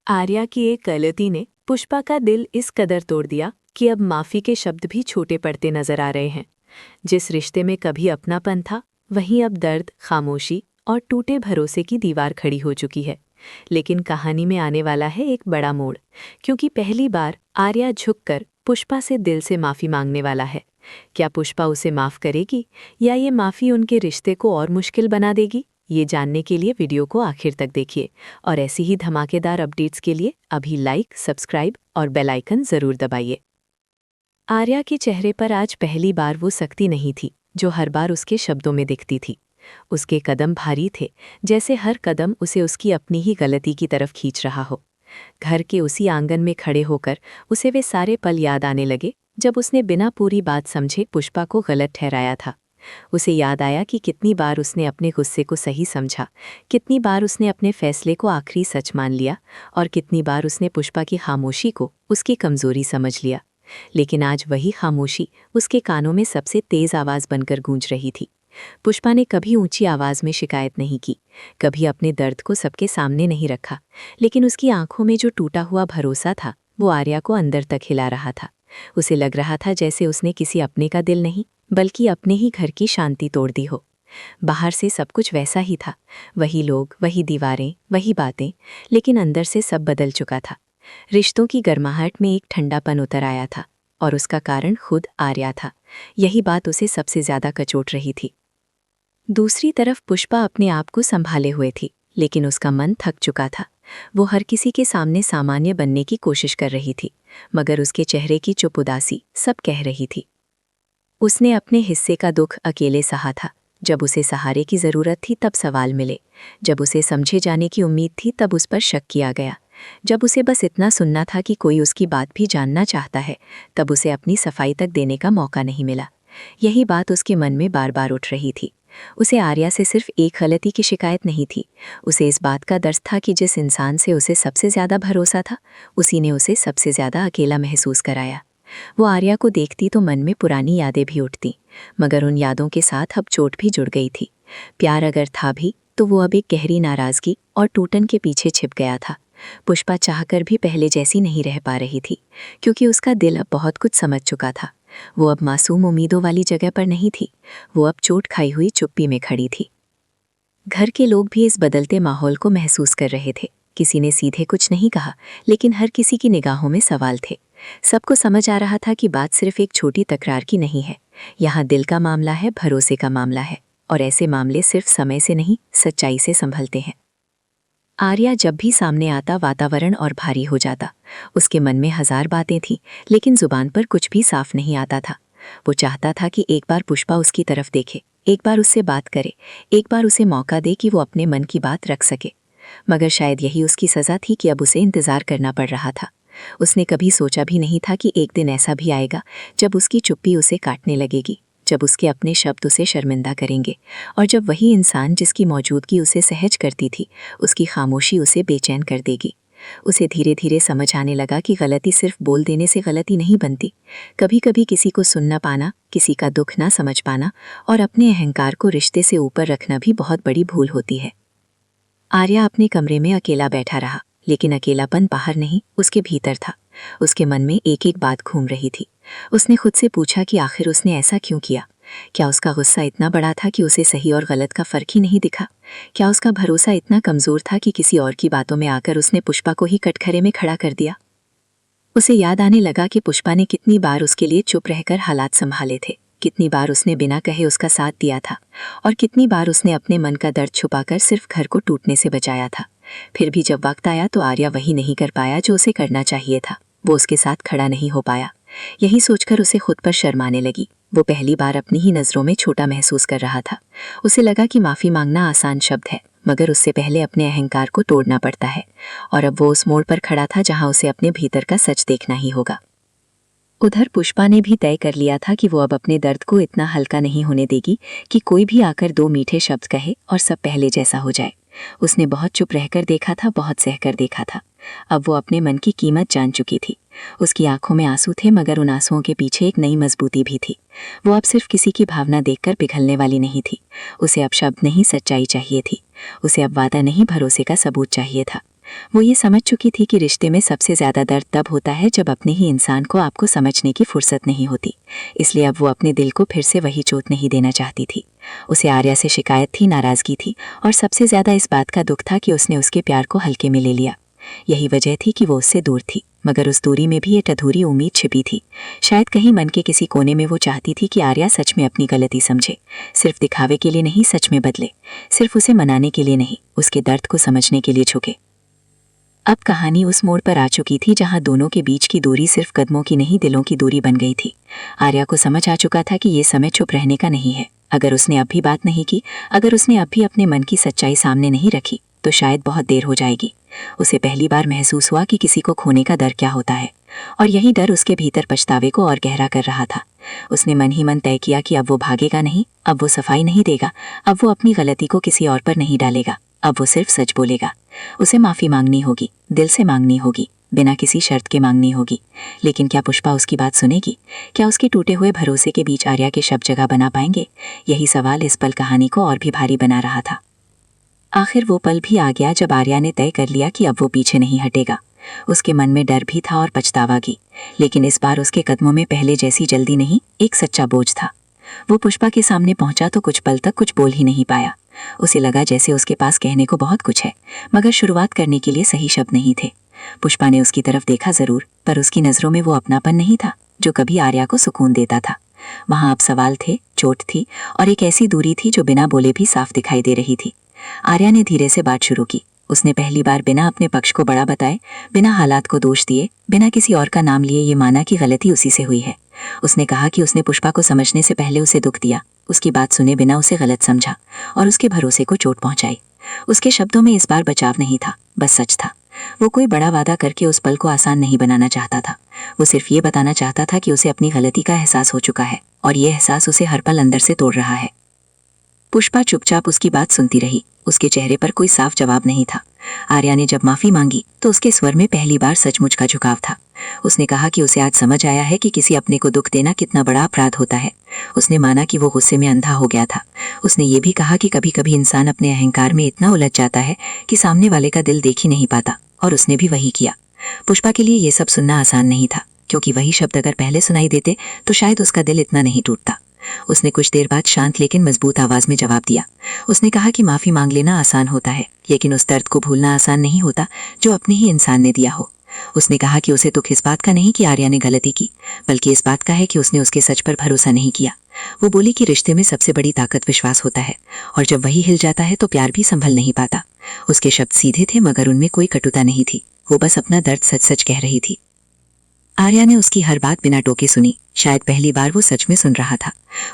आर्या की एक गलती ने पुष्पा का दिल इस कदर तोड़ दिया कि अब माफी के शब्द भी छोटे पड़ते नजर आ रहे हैं। जिस रिश्ते में कभी अपनापन था, वहीं अब दर्द, खामोशी और टूटे भरोसे की दीवार खड़ी हो चुकी है। लेकिन कहानी में आने वाला है एक बड़ा मोड़, क्योंकि पहली बार आर्या झुककर पुष्पा से दिल से माफी मांगने वाला है। क्या पुष्पा उसे माफ करेगी, या ये माफी उनके रिश्ते को और मुश्किल बना देगी? ये जानने के लिए वीडियो को आखिर तक देखिए, और ऐसी ही धमाकेदार अपडेट्स के लिए अभी लाइक, सब्सक्राइब और बेल आइकन जरूर दबाइए। आर्या के चेहरे पर आज पहली बार वो सख्ती नहीं थी जो हर बार उसके शब्दों में दिखती थी। उसके कदम भारी थे, जैसे हर कदम उसे उसकी अपनी ही गलती की तरफ खींच रहा हो। घर के उसी आंगन में खड़े होकर उसे वे सारे पल याद आने लगे जब उसने बिना पूरी बात समझे पुष्पा को गलत ठहराया था। उसे याद आया कि कितनी बार उसने अपने गुस्से को सही समझा, कितनी बार उसने अपने फैसले को आखिरी सच मान लिया, और कितनी बार उसने पुष्पा की खामोशी को उसकी कमजोरी समझ लिया। लेकिन आज वही खामोशी उसके कानों में सबसे तेज आवाज बनकर गूंज रही थी। पुष्पा ने कभी ऊंची आवाज में शिकायत नहीं की, कभी अपने दर्द को सबके सामने नहीं रखा, लेकिन उसकी आंखों में जो टूटा हुआ भरोसा था वो आर्या को अंदर तक हिला रहा था। उसे लग रहा था जैसे उसने किसी अपने का दिल नहीं, बल्कि अपने ही घर की शांति तोड़ दी हो। बाहर से सब कुछ वैसा ही था, वही लोग, वही दीवारें, वही बातें, लेकिन अंदर से सब बदल चुका था। रिश्तों की गर्माहट में एक ठंडापन उतर आया था, और उसका कारण खुद आर्या था। यही बात उसे सबसे ज्यादा कचोट रही थी। दूसरी तरफ पुष्पा अपने आप को संभाले हुए थी, लेकिन उसका मन थक चुका था। वो हर किसी के सामने सामान्य बनने की कोशिश कर रही थी, मगर उसके चेहरे की चुप उदासी सब कह रही थी। उसने अपने हिस्से का दुख अकेले सहा था। जब उसे सहारे की जरूरत थी तब सवाल मिले, जब उसे समझे जाने की उम्मीद थी तब उस पर शक किया गया, जब उसे बस इतना सुनना था कि कोई उसकी बात भी जानना चाहता है, तब उसे अपनी सफाई तक देने का मौका नहीं मिला। यही बात उसके मन में बार बार उठ रही थी। उसे आर्या से सिर्फ एक गलती की शिकायत नहीं थी, उसे इस बात का दर्द था कि जिस इंसान से उसे सबसे ज्यादा भरोसा था, उसी ने उसे सबसे ज्यादा अकेला महसूस कराया। वो आर्या को देखती तो मन में पुरानी यादें भी उठती, मगर उन यादों के साथ अब चोट भी जुड़ गई थी। प्यार अगर था भी, तो वो अब एक गहरी नाराजगी और टूटन के पीछे छिप गया था। पुष्पा चाहकर भी पहले जैसी नहीं रह पा रही थी, क्योंकि उसका दिल अब बहुत कुछ समझ चुका था। वो अब मासूम उम्मीदों वाली जगह पर नहीं थी, वो अब चोट खाई हुई चुप्पी में खड़ी थी। घर के लोग भी इस बदलते माहौल को महसूस कर रहे थे। किसी ने सीधे कुछ नहीं कहा, लेकिन हर किसी की निगाहों में सवाल थे। सबको समझ आ रहा था कि बात सिर्फ एक छोटी तकरार की नहीं है, यहाँ दिल का मामला है, भरोसे का मामला है, और ऐसे मामले सिर्फ समय से नहीं, सच्चाई से संभलते हैं। आर्या जब भी सामने आता वातावरण और भारी हो जाता। उसके मन में हजार बातें थीं, लेकिन जुबान पर कुछ भी साफ नहीं आता था। वो चाहता था कि एक बार पुष्पा उसकी तरफ देखे, एक बार उससे बात करे, एक बार उसे मौका दे कि वो अपने मन की बात रख सके। मगर शायद यही उसकी सज़ा थी कि अब उसे इंतज़ार करना पड़ रहा था। उसने कभी सोचा भी नहीं था कि एक दिन ऐसा भी आएगा जब उसकी चुप्पी उसे काटने लगेगी, जब उसके अपने शब्द उसे शर्मिंदा करेंगे, और जब वही इंसान जिसकी मौजूदगी उसे सहज करती थी, उसकी खामोशी उसे बेचैन कर देगी। उसे धीरे धीरे समझ आने लगा कि गलती सिर्फ बोल देने से गलती नहीं बनती। कभी कभी किसी को सुन न पाना, किसी का दुख ना समझ पाना, और अपने अहंकार को रिश्ते से ऊपर रखना भी बहुत बड़ी भूल होती है। आर्या अपने कमरे में अकेला बैठा रहा, लेकिन अकेलापन बाहर नहीं, उसके भीतर था। उसके मन में एक एक बात घूम रही थी। उसने खुद से पूछा कि आखिर उसने ऐसा क्यों किया। क्या उसका गुस्सा इतना बड़ा था कि उसे सही और गलत का फर्क ही नहीं दिखा? क्या उसका भरोसा इतना कमजोर था कि किसी और की बातों में आकर उसने पुष्पा को ही कटघरे में खड़ा कर दिया? उसे याद आने लगा कि पुष्पा ने कितनी बार उसके लिए चुप रहकर हालात संभाले थे, कितनी बार उसने बिना कहे उसका साथ दिया था, और कितनी बार उसने अपने मन का दर्द छुपाकर सिर्फ घर को टूटने से बचाया था। फिर भी जब वक्त आया तो आर्या वही नहीं कर पाया जो उसे करना चाहिए था। वो उसके साथ खड़ा नहीं हो पाया। यही सोचकर उसे खुद पर शर्म आने लगी। वो पहली बार अपनी ही नज़रों में छोटा महसूस कर रहा था। उसे लगा कि माफ़ी मांगना आसान शब्द है, मगर उससे पहले अपने अहंकार को तोड़ना पड़ता है, और अब वो उस मोड़ पर खड़ा था जहां उसे अपने भीतर का सच देखना ही होगा। उधर पुष्पा ने भी तय कर लिया था कि वो अब अपने दर्द को इतना हल्का नहीं होने देगी कि कोई भी आकर दो मीठे शब्द कहे और सब पहले जैसा हो जाए। उसने बहुत चुप रहकर देखा था, बहुत सहकर देखा था। अब वो अपने मन की कीमत जान चुकी थी। उसकी आंखों में आंसू थे, मगर उन आंसुओं के पीछे एक नई मजबूती भी थी। वो अब सिर्फ किसी की भावना देखकर पिघलने वाली नहीं थी। उसे अब शब्द नहीं, सच्चाई चाहिए थी। उसे अब वादा नहीं, भरोसे का सबूत चाहिए था। वो ये समझ चुकी थी कि रिश्ते में सबसे ज़्यादा दर्द तब होता है जब अपने ही इंसान को आपको समझने की फुर्सत नहीं होती। इसलिए अब वो अपने दिल को फिर से वही चोट नहीं देना चाहती थी। उसे आर्या से शिकायत थी, नाराज़गी थी और सबसे ज़्यादा इस बात का दुख था कि उसने उसके प्यार को हल्के में ले लिया। यही वजह थी कि वो उससे दूर थी, मगर उस दूरी में भी एक अधूरी उम्मीद छिपी थी। शायद कहीं मन के किसी कोने में वो चाहती थी कि आर्या सच में अपनी गलती समझे, सिर्फ दिखावे के लिए नहीं, सच में बदले, सिर्फ उसे मनाने के लिए नहीं, उसके दर्द को समझने के लिए झुके। अब कहानी उस मोड़ पर आ चुकी थी जहां दोनों के बीच की दूरी सिर्फ कदमों की नहीं, दिलों की दूरी बन गई थी। आर्या को समझ आ चुका था कि ये समय चुप रहने का नहीं है। अगर उसने अब भी बात नहीं की, अगर उसने अब भी अपने मन की सच्चाई सामने नहीं रखी, तो शायद बहुत देर हो जाएगी। उसे पहली बार महसूस हुआ कि किसी को खोने का डर क्या होता है, और यही डर उसके भीतर पछतावे को और गहरा कर रहा था। उसने मन ही मन तय किया कि अब वो भागेगा नहीं, अब वो सफाई नहीं देगा, अब वो अपनी गलती को किसी और पर नहीं डालेगा, अब वो सिर्फ सच बोलेगा। उसे माफ़ी मांगनी होगी, दिल से मांगनी होगी, बिना किसी शर्त के मांगनी होगी। लेकिन क्या पुष्पा उसकी बात सुनेगी? क्या उसके टूटे हुए भरोसे के बीच आर्या के शब्द जगह बना पाएंगे? यही सवाल इस पल कहानी को और भी भारी बना रहा था। आखिर वो पल भी आ गया जब आर्या ने तय कर लिया कि अब वो पीछे नहीं हटेगा। उसके मन में डर भी था और पछतावा भी, लेकिन इस बार उसके कदमों में पहले जैसी जल्दी नहीं, एक सच्चा बोझ था। वो पुष्पा के सामने पहुंचा तो कुछ पल तक कुछ बोल ही नहीं पाया। उसे लगा जैसे उसके पास कहने को बहुत कुछ है, मगर शुरुआत करने के लिए सही शब्द नहीं थे। पुष्पा ने उसकी तरफ देखा जरूर, पर उसकी नज़रों में वो अपनापन नहीं था जो कभी आर्या को सुकून देता था। वहाँ अब सवाल थे, चोट थी और एक ऐसी दूरी थी जो बिना बोले भी साफ दिखाई दे रही थी। आर्या ने धीरे से बात शुरू की। उसने पहली बार बिना अपने पक्ष को बड़ा बताए, बिना हालात को दोष दिए, बिना किसी और का नाम लिए ये माना कि गलती उसी से हुई है। उसने कहा कि उसने पुष्पा को समझने से पहले उसे दुख दिया, उसकी बात सुने बिना उसे गलत समझा और उसके भरोसे को चोट पहुंचाई। उसके शब्दों में इस बार बचाव नहीं था, बस सच था। वो कोई बड़ा वादा करके उस पल को आसान नहीं बनाना चाहता था। वो सिर्फ ये बताना चाहता था कि उसे अपनी गलती का एहसास हो चुका है और ये एहसास उसे हर पल अंदर से तोड़ रहा है। पुष्पा चुपचाप उसकी बात सुनती रही। उसके चेहरे पर कोई साफ जवाब नहीं था। आर्या ने जब माफी मांगी तो उसके स्वर में पहली बार सचमुच का झुकाव था। उसने कहा कि उसे आज समझ आया है कि किसी अपने को दुख देना कितना बड़ा अपराध होता है। उसने माना कि वो गुस्से में अंधा हो गया था। उसने ये भी कहा कि कभी कभी इंसान अपने अहंकार में इतना उलझ जाता है कि सामने वाले का दिल देख ही नहीं पाता, और उसने भी वही किया। पुष्पा के लिए ये सब सुनना आसान नहीं था, क्योंकि वही शब्द अगर पहले सुनाई देते तो शायद उसका दिल इतना नहीं टूटता। उसने कुछ देर बाद शांत लेकिन मजबूत आवाज में जवाब दिया। उसने कहा कि माफी मांग लेना आसान होता है, लेकिन उस दर्द को भूलना आसान नहीं होता जो अपने ही इंसान ने दिया हो। उसने कहा कि उसे दुख इस बात का नहीं कि आर्या ने गलती की, बल्कि इस बात का है कि उसने उसके सच पर भरोसा नहीं किया। वो बोली कि रिश्ते में सबसे बड़ी ताकत विश्वास होता है, और जब वही हिल जाता है तो प्यार भी संभल नहीं पाता। उसके शब्द सीधे थे, मगर उनमें कोई कटुता नहीं थी। वो बस अपना दर्द सच सच कह रही थी। आर्या ने उसकी हर बात बिना टोके सुनी। शायद पहली बार वो सच में सुन रहा था।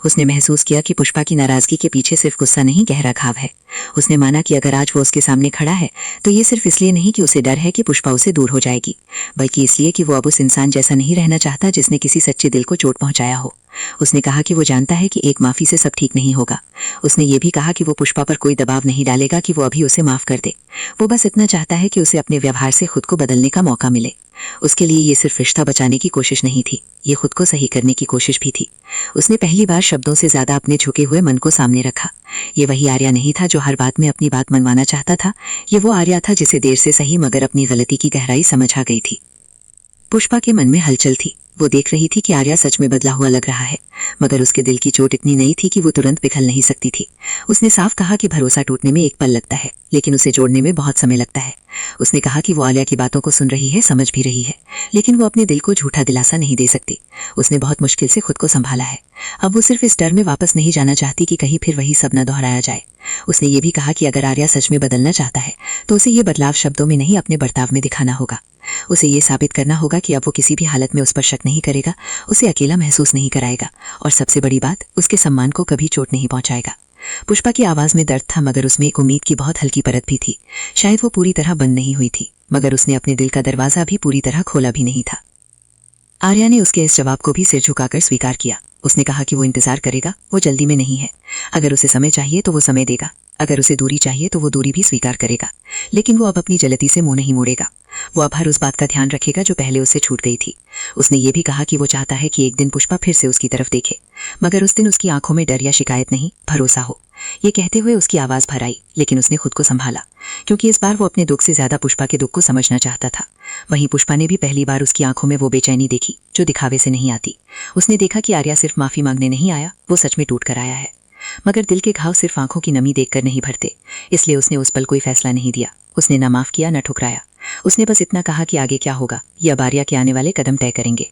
उसने महसूस किया कि पुष्पा की नाराजगी के पीछे सिर्फ गुस्सा नहीं, गहरा घाव है। उसने माना कि अगर आज वो उसके सामने खड़ा है तो ये सिर्फ इसलिए नहीं कि उसे डर है कि पुष्पा उसे दूर हो जाएगी, बल्कि इसलिए कि वो अब उस इंसान जैसा नहीं रहना चाहता जिसने किसी सच्चे दिल को चोट पहुंचाया हो। उसने कहा कि वो जानता है कि एक माफी से सब ठीक नहीं होगा। उसने ये भी कहा कि वो पुष्पा पर कोई दबाव नहीं डालेगा कि वो अभी उसे माफ कर दे। वो बस इतना चाहता है कि उसे अपने व्यवहार से खुद को बदलने का मौका मिले। उसके लिए ये सिर्फ रिश्ता बचाने की कोशिश नहीं थी, ये खुद को सही करने की कोशिश भी थी। उसने पहली बार शब्दों से ज्यादा अपने झुके हुए मन को सामने रखा। ये वही आर्या नहीं था जो हर बात में अपनी बात मनवाना चाहता था। ये वो आर्या था जिसे देर से सही मगर अपनी गलती की गहराई समझ आ गई थी। पुष्पा के मन में हलचल थी। वो देख रही थी कि आर्या सच में बदला हुआ लग रहा है, मगर उसके दिल की चोट इतनी नई थी कि वो तुरंत पिघल नहीं सकती थी। उसने साफ कहा कि भरोसा टूटने में एक पल लगता है, लेकिन उसे जोड़ने में बहुत समय लगता है। उसने कहा कि वो आर्या की बातों को सुन रही है, समझ भी रही है, लेकिन वो अपने दिल को झूठा दिलासा नहीं दे सकती। उसने बहुत मुश्किल से खुद को संभाला है। अब वो सिर्फ इस डर में वापस नहीं जाना चाहती कि कहीं फिर वही सब न दोहराया जाए। उसने ये भी कहा कि अगर आर्या सच में बदलना चाहता है तो उसे ये बदलाव शब्दों में नहीं, अपने बर्ताव में दिखाना होगा। उसे ये साबित करना होगा कि अब वो किसी भी हालत में उस पर शक नहीं करेगा, उसे अकेला महसूस नहीं कराएगा, और सबसे बड़ी बात, उसके सम्मान को कभी चोट नहीं पहुंचाएगा। पुष्पा की आवाज में दर्द था, मगर उसमें एक उम्मीद की बहुत हल्की परत भी थी। शायद वो पूरी तरह बंद नहीं हुई थी, मगर उसने अपने दिल का दरवाजा भी पूरी तरह खोला भी नहीं था। आर्या ने उसके इस जवाब को भी सिर झुकाकर स्वीकार किया। उसने कहा कि वो इंतजार करेगा, वो जल्दी में नहीं है। अगर उसे समय चाहिए तो वो समय देगा, अगर उसे दूरी चाहिए तो वो दूरी भी स्वीकार करेगा, लेकिन वो अब अपनी जलती से मुंह नहीं मोड़ेगा। वो अब हर उस बात का ध्यान रखेगा जो पहले उससे छूट गई थी। उसने ये भी कहा कि वो चाहता है कि एक दिन पुष्पा फिर से उसकी तरफ देखे, मगर उस दिन उसकी आंखों में डर या शिकायत नहीं, भरोसा हो। ये कहते हुए उसकी आवाज़ भर आई, लेकिन उसने खुद को संभाला, क्योंकि इस बार वो अपने दुख से ज्यादा पुष्पा के दुख को समझना चाहता था। वहीं पुष्पा ने भी पहली बार उसकी आंखों में वो बेचैनी देखी जो दिखावे से नहीं आती। उसने देखा कि आर्या सिर्फ माफी मांगने नहीं आया, वो सच में टूट कर आया है। मगर दिल के घाव सिर्फ आंखों की नमी देखकर नहीं भरते, इसलिए उसने उस पल कोई फैसला नहीं दिया। उसने न माफ किया न ठुकराया। उसने बस इतना कहा कि आगे क्या होगा ये अब आर्या के आने वाले कदम तय करेंगे।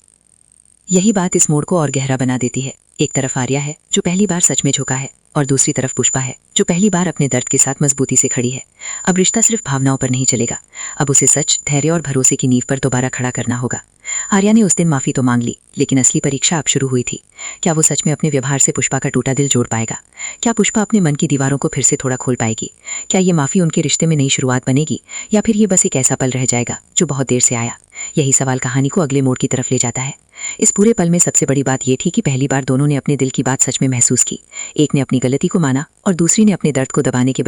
यही बात इस मोड़ को और गहरा बना देती है। एक तरफ आर्या है जो पहली बार सच में झुका है, और दूसरी तरफ पुष्पा है जो पहली बार अपने दर्द के साथ मजबूती से खड़ी है। अब रिश्ता सिर्फ भावनाओं पर नहीं चलेगा, अब उसे सच, धैर्य और भरोसे की नींव पर दोबारा खड़ा करना होगा। आर्या ने उस दिन माफी तो मांग ली, लेकिन असली परीक्षा अब शुरू हुई थी। क्या वो सच में अपने व्यवहार से पुष्पा का टूटा दिल जोड़ पाएगा? क्या पुष्पा अपने मन की दीवारों को फिर से थोड़ा खोल पाएगी? क्या ये माफी उनके रिश्ते में नई शुरुआत बनेगी, या फिर ये बस एक ऐसा पल रह जाएगा जो बहुत देर से आया? यही सवाल कहानी को अगले मोड़ की तरफ ले जाता है। इस पूरे पल में सबसे बड़ी बात यह थी कि पहली बार दोनों ने अपने दिल की बात सच में महसूस की। एक ने अपनी गलती को माना और दूसरी ने अपने दर्द को दबाने के